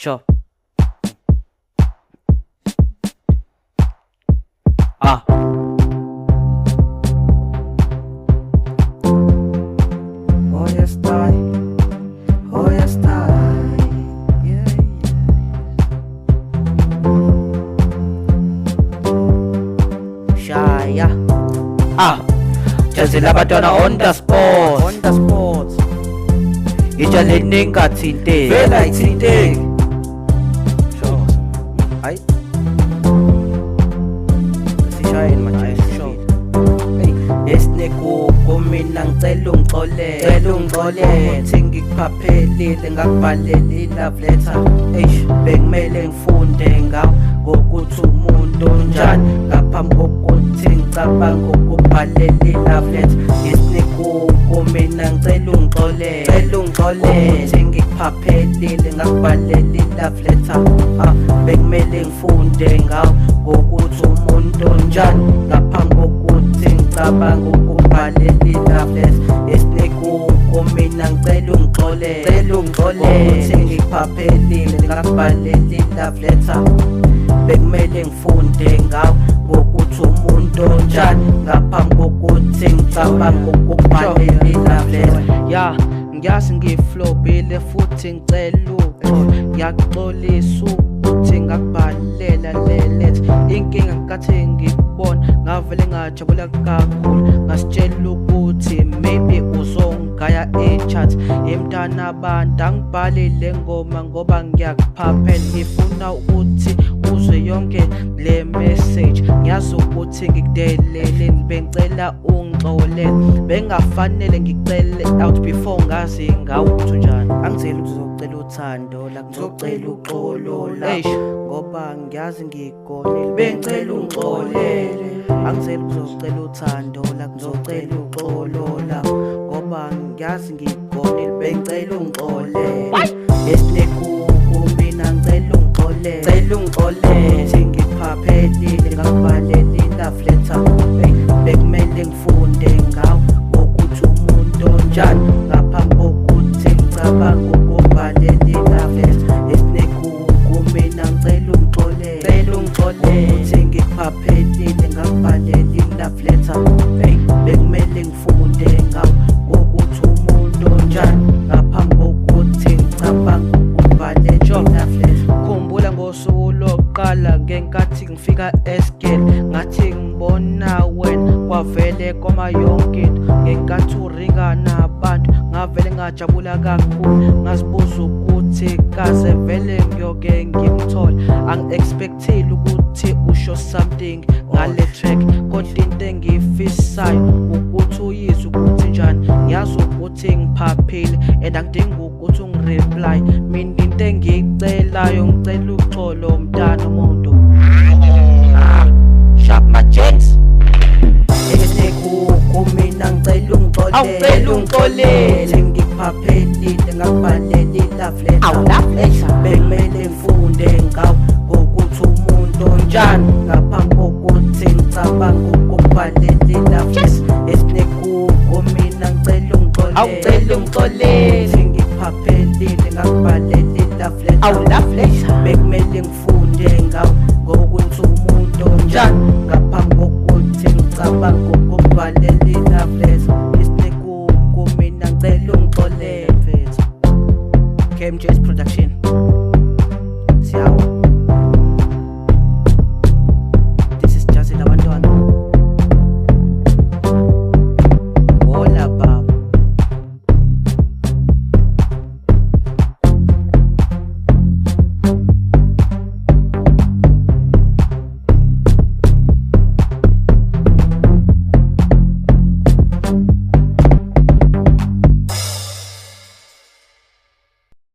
Sure. Hoy estoy, hoy estoy, yeah, Shaya. Jazi labantwana on the spot. on the spot, Itshaleni ningathinteki. vele ayithinteki. Sure, hayi, sishayeni manje, sure. Esinekuko mina ngicela ungixolele. Cela ungixolele. Ukuthi ngikuphaphele ngakubhalela i-love letter. Bekumele ngifunde ngawo ngokuthi umuntu onjani ngaphambi kokuthi ngicabange ukubhalela i-love letter. Esinekuko mina ngicela ungixolele. Cela ungixolele. Ukuthi ngikuphaphele ngakubhalela i-love letter. Bekumele ngifunde ngawo ngokuthi umuntu onjani ngaphambi kokuthi ngicabanga ukubhalela i-love letter. Esinekuko mina ngicela ungixolele. Cela ungixolele. Ukuthi ngikuphaphele ngakubhalela i-love letter. Bekumele ngifunde ngawo ngokuthi umuntu onjani ngaphambi kokuthi ngicabanga ukubhalela i-love letter. Ya ngiyazi ngiflobile futhi ngicela uxolo, ngiyaxolisa ukuthi ngakubhalela le letter. Inkinga ngikathi ngikubona ngavele ngajabula kakhulu, ngasitshela ukuthi maybe uzongaya e-chat. Emntana abantu angibhalile ngoma ngoba ngiyakuphaphela, ngifuna ukuthi uzwe yonke le message. Ngiyazi ukuthi ngikudelele, bengicela ungixolele, bengafanele ngicele out before ngazi ngawo ukuthi unjani. Angizeli ukuthi uzocela uthando la ngizocela uxolo la ngoba ngiyazi ngigonile bengicela ungixolele. Angizeli ukuthi uzocela uthando la ngizocela uxolo la ngoba ngiyazi ngigonile bengicela ungixolele. Esinekuko mina ngicela ungixolele. Cela ungixolele. Ukuthi ngikuphaphele ngakubhalela i-love letter. Bekumele ngifunde ngawo ngokuthi umuntu onjani ngaphambi kokuthi ngicabanga ukubhalela i-love letter. Esinekuko mina ngicela ungixolele. Cela ungixolele. Ukuthi ngikuphaphele ngakubhalela i-love letter. Bekumele ngifunde ngawo ngokuthi umuntu onjani ngaphambi kokuthi ngicabanga ukubhalela i-love letter. Khumbula ngosuku lokuqala ngenkathi ngifika esigele, ngathi ngibona wena kwavele koma yonke into. Ngenkathi uringa nabantu ngavele ngajabula kakhulu, ngazibuza ukuthi kaze vele ngiyoke ngimthole. Angi-expectile ukuthi usho something ngale track, kodwa into engiyifisayo ukuthi uyizwe ukuthi njani. Ngiyazi ukuthi ngiphaphile and angidingi ukuthi ungireply. Mina into engiyicelayo ngicela uxolo mntana umuntu. Sharp my gents. Esinekuko mina ngicela ungixolele. Awucela ungixolele. Ukuthi ngikuphaphele ngakubhalela i-love letter. Bekumele ngifunde ngawo ngokuthi umuntu onjani ngaphambi kokuthi ngicabanga ukubhalela i-love letter. Esinekuko mina ngicela ungixolele. Awucela ungixolele. Ukuthi ngikuphaphele ngakubhalela i-love letter. Bekumele ngifunde ngawo ngokuthi umuntu onjani ngaphambi kokuthi ngicabanga ukubhalela i-love letter. Esinekuko mina ngicela ungixolele mfethu. KMJ's production.